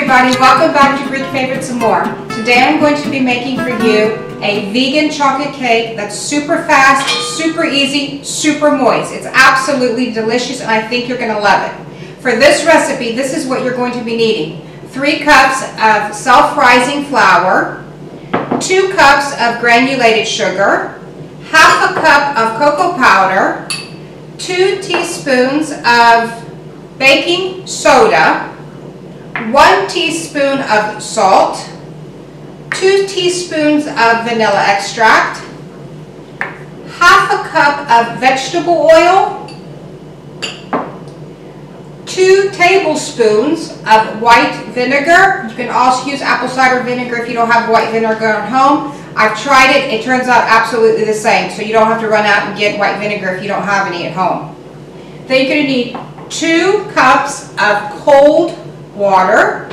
everybody, welcome back to Greek Favorites and More. Today I'm going to be making for you a vegan chocolate cake that's super fast, super easy, super moist. It's absolutely delicious and I think you're going to love it. For this recipe, this is what you're going to be needing. 3 cups of self-rising flour, 2 cups of granulated sugar, half a cup of cocoa powder, 2 teaspoons of baking soda, 1 teaspoon of salt, 2 teaspoons of vanilla extract, half a cup of vegetable oil, 2 tablespoons of white vinegar. You can also use apple cider vinegar if you don't have white vinegar at home. I've tried it, it turns out absolutely the same, so you don't have to run out and get white vinegar if you don't have any at home. Then you're going to need 2 cups of cold water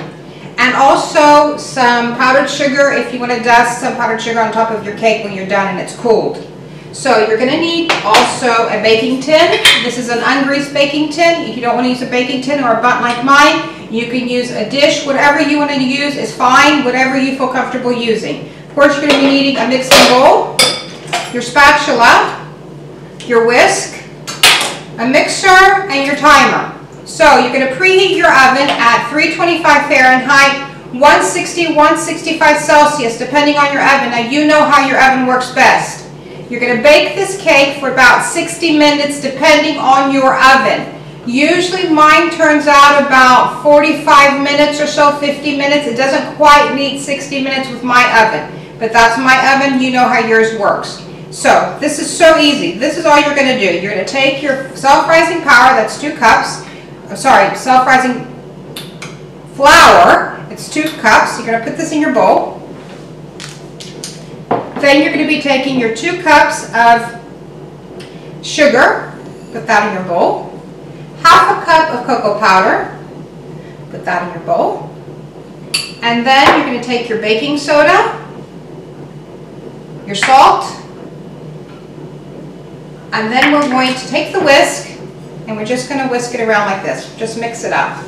and also some powdered sugar if you want to dust some powdered sugar on top of your cake when you're done and it's cooled. So you're going to need also a baking tin. This is an ungreased baking tin. If you don't want to use a baking tin or a butt like mine, you can use a dish. Whatever you want to use is fine, whatever you feel comfortable using. Of course, you're going to be needing a mixing bowl, your spatula, your whisk, a mixer, and your timer. So you're going to preheat your oven at 325 Fahrenheit, 160, 165 Celsius, depending on your oven. Now you know how your oven works best. You're going to bake this cake for about 60 minutes, depending on your oven. Usually mine turns out about 45 minutes or so, 50 minutes. It doesn't quite need 60 minutes with my oven, but that's my oven. You know how yours works. So this is so easy. This is all you're going to do. You're going to take your self-rising flour, that's 2 cups. Self-rising flour, it's 2 cups. You're going to put this in your bowl. Then you're going to be taking your 2 cups of sugar, put that in your bowl. Half a cup of cocoa powder, put that in your bowl. And then you're going to take your baking soda, your salt, and then we're going to take the whisk and we're just going to whisk it around like this. Just mix it up.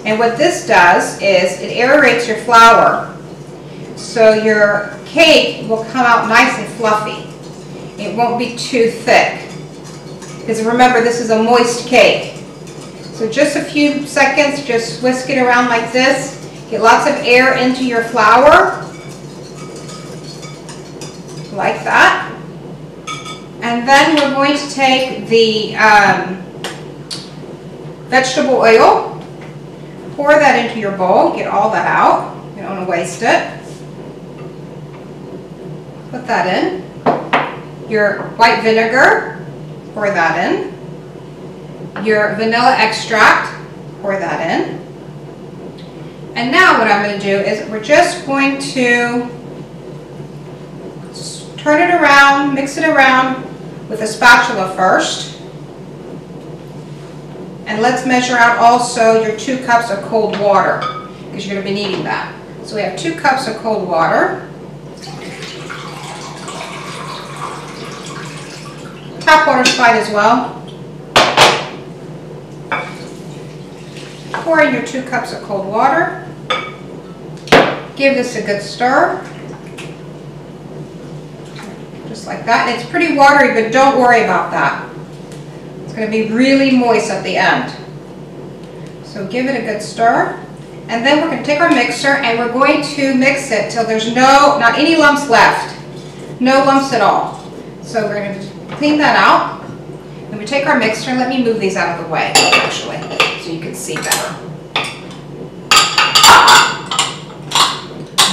And what this does is it aerates your flour so your cake will come out nice and fluffy. It won't be too thick. Because remember, this is a moist cake. So just a few seconds, just whisk it around like this. Get lots of air into your flour. Like that. And then we're going to take the vegetable oil, pour that into your bowl, get all that out. You don't want to waste it. Put that in. Your white vinegar, pour that in. Your vanilla extract, pour that in. And now what I'm going to do is we're just going to turn it around, mix it around with a spatula first. And let's measure out also your 2 cups of cold water, because you're going to be needing that. So we have 2 cups of cold water. Tap water's fine as well. Pour in your 2 cups of cold water. Give this a good stir. Just like that. And it's pretty watery, but don't worry about that. It's going to be really moist at the end. So give it a good stir. And then we're going to take our mixer and we're going to mix it till there's not any lumps left. No lumps at all. So we're going to clean that out. And we take our mixer, let me move these out of the way actually, so you can see better.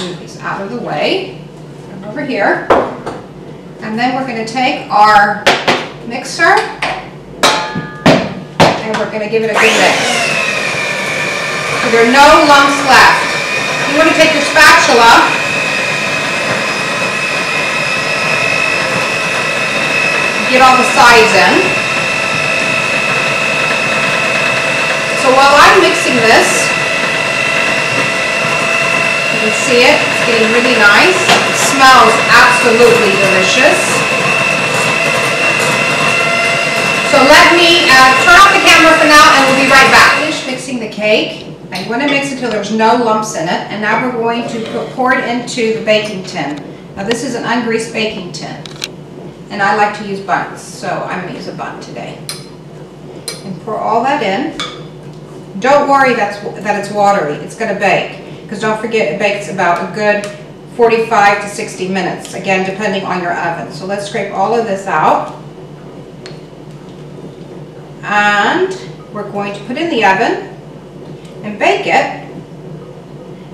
Move these out of the way. Come over here. And then we're going to take our mixer and we're going to give it a good mix. So there are no lumps left. You want to take your spatula and get all the sides in. So while I'm mixing this, you can see it, it's getting really nice. It smells absolutely delicious. So let me turn off the camera for now and we'll be right back. Finish mixing the cake. Now you want to mix it until there's no lumps in it, and now we're going to pour it into the baking tin. Now this is an ungreased baking tin, and I like to use bunts, so I'm going to use a bunt today. And pour all that in. Don't worry that it's watery. It's going to bake, because don't forget it bakes about a good 45 to 60 minutes, again depending on your oven. So let's scrape all of this out. And we're going to put it in the oven and bake it,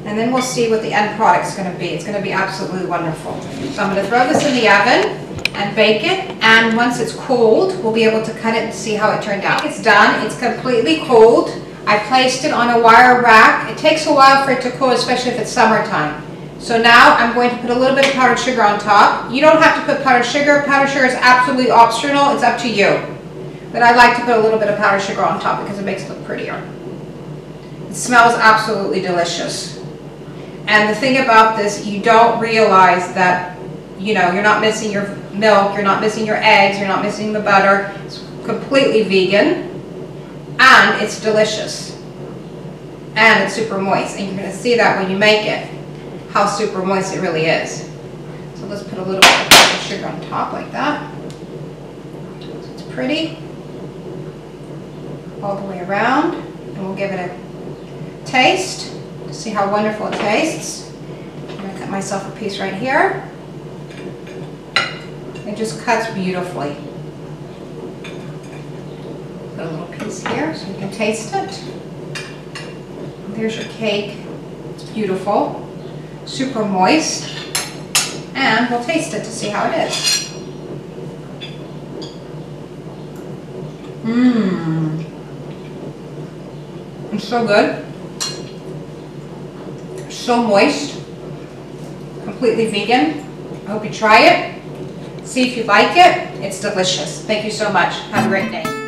and then we'll see what the end product is going to be. It's going to be absolutely wonderful. So I'm going to throw this in the oven and bake it, and once it's cooled, we'll be able to cut it and see how it turned out. It's done. It's completely cooled. I placed it on a wire rack. It takes a while for it to cool, especially if it's summertime. So now I'm going to put a little bit of powdered sugar on top. You don't have to put powdered sugar. Powdered sugar is absolutely optional. It's up to you. But I like to put a little bit of powdered sugar on top because it makes it look prettier. It smells absolutely delicious. And the thing about this, you don't realize that, you know, you're not missing your milk, you're not missing your eggs, you're not missing the butter. It's completely vegan, and it's delicious. And it's super moist, and you're going to see that when you make it, how super moist it really is. So let's put a little bit of powdered sugar on top like that. So it's pretty. All the way around, and we'll give it a taste to see how wonderful it tastes. I'm going to cut myself a piece right here. It just cuts beautifully. Put a little piece here so you can taste it. There's your cake. It's beautiful, super moist, and we'll taste it to see how it is. Mmm. It's so good. So moist. Completely vegan. I hope you try it. See if you like it. It's delicious. Thank you so much. Have a great day.